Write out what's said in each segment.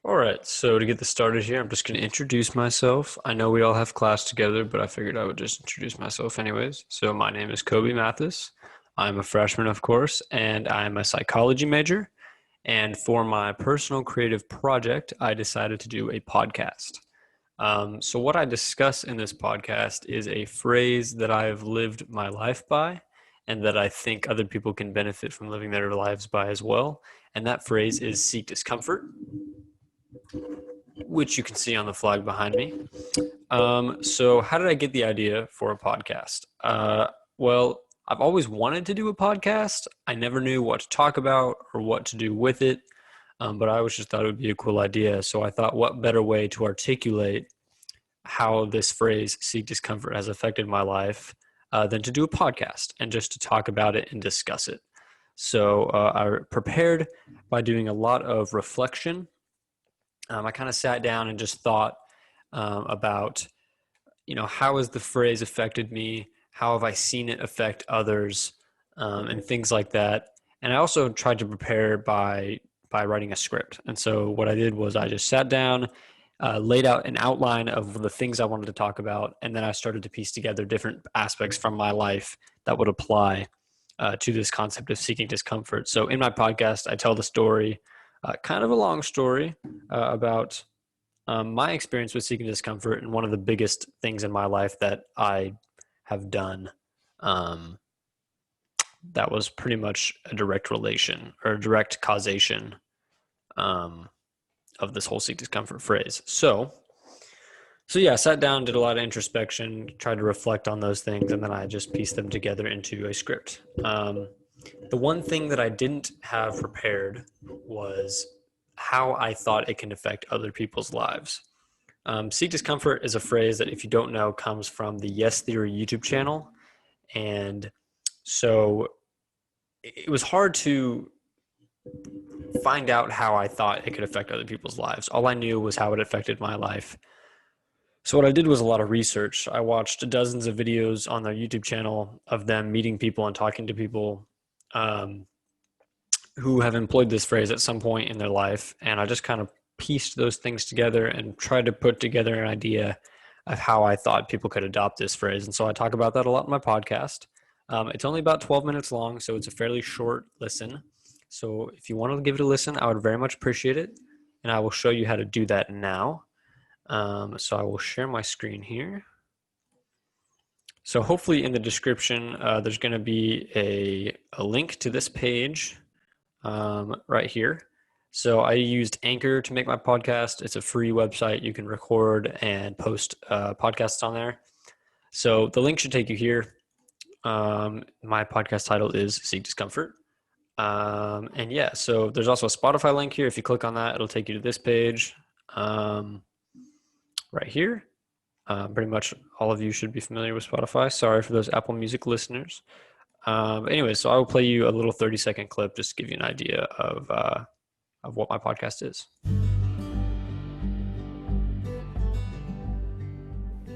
All right, so to get this started here, I'm just going to introduce myself. I know we all have class together, but I figured I would just introduce myself anyways. So my name is Kobe Mathies. I'm a freshman, of course, and I'm a psychology major. And for my personal creative project, I decided to do a podcast. So what I discuss in this podcast is a phrase that I've lived my life by and that I think other people can benefit from living their lives by as well. And that phrase is seek discomfort, which you can see on the flag behind me. So how did I get the idea for a podcast? Well, I've always wanted to do a podcast. I never knew what to talk about or what to do with it, but I always just thought it would be a cool idea. So I thought, what better way to articulate how this phrase seek discomfort has affected my life than to do a podcast and just to talk about it and discuss it. So I prepared by doing a lot of reflection. I kind of sat down and just thought about, how has the phrase affected me? How have I seen it affect others, and things like that. And I also tried to prepare by writing a script. And so what I did was I just sat down, laid out an outline of the things I wanted to talk about, and then I started to piece together different aspects from my life that would apply to this concept of seeking discomfort. So in my podcast, I tell the story, kind of a long story, about my experience with seeking discomfort, and one of the biggest things in my life that I have done that was pretty much a direct relation or a direct causation of this whole seek discomfort phrase. So yeah, I sat down, did a lot of introspection, tried to reflect on those things, and then I just pieced them together into a script. The one thing that I didn't have prepared was how I thought it can affect other people's lives. Seek discomfort is a phrase that, if you don't know, comes from the Yes Theory YouTube channel. And so it was hard to find out how I thought it could affect other people's lives. All I knew was how it affected my life. So what I did was a lot of research. I watched dozens of videos on their YouTube channel of them meeting people and talking to people who have employed this phrase at some point in their life. And I just kind of pieced those things together and tried to put together an idea of how I thought people could adopt this phrase. And so I talk about that a lot in my podcast. It's only about 12 minutes long, so it's a fairly short listen. So if you want to give it a listen, I would very much appreciate it. And I will show you how to do that now. So I will share my screen here. So hopefully in the description, there's going to be a link to this page right here. So I used Anchor to make my podcast. It's a free website. You can record and post podcasts on there. So the link should take you here. My podcast title is Seek Discomfort. And yeah, so there's also a Spotify link here. If you click on that, it'll take you to this page right here. Pretty much all of you should be familiar with Spotify. Sorry for those Apple Music listeners. But anyway, so I will play you a little 30-second clip just to give you an idea of what my podcast is.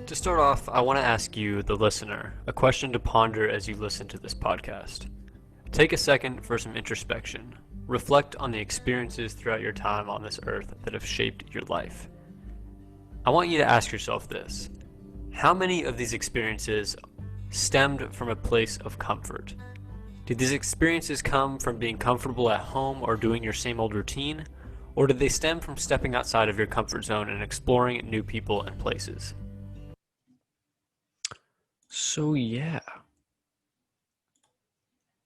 To start off, I want to ask you, the listener, a question to ponder as you listen to this podcast. Take a second for some introspection. Reflect on the experiences throughout your time on this earth that have shaped your life. I want you to ask yourself this: how many of these experiences stemmed from a place of comfort? Did these experiences come from being comfortable at home or doing your same old routine? Or did they stem from stepping outside of your comfort zone and exploring new people and places? So yeah,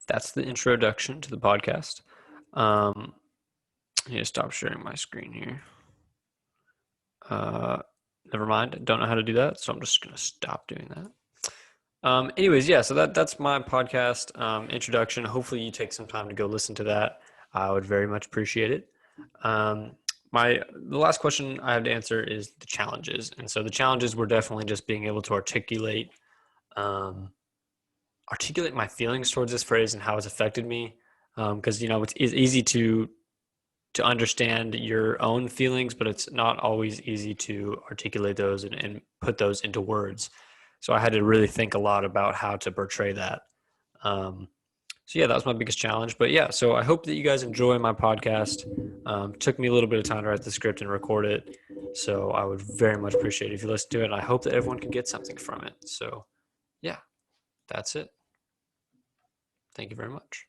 that's the introduction to the podcast. I need to stop sharing my screen here. Never mind. I don't know how to do that, so I'm just going to stop doing that. Anyways, yeah, so that's my podcast introduction. Hopefully you take some time to go listen to that. I would very much appreciate it. The last question I have to answer is the challenges. And so the challenges were definitely just being able to articulate my feelings towards this phrase and how it's affected me. Because, it's easy to understand your own feelings, but it's not always easy to articulate those and put those into words. So I had to really think a lot about how to portray that. So yeah, that was my biggest challenge. But yeah, so I hope that you guys enjoy my podcast. Took me a little bit of time to write the script and record it. So I would very much appreciate it if you listen to it. And I hope that everyone can get something from it. So yeah, that's it. Thank you very much.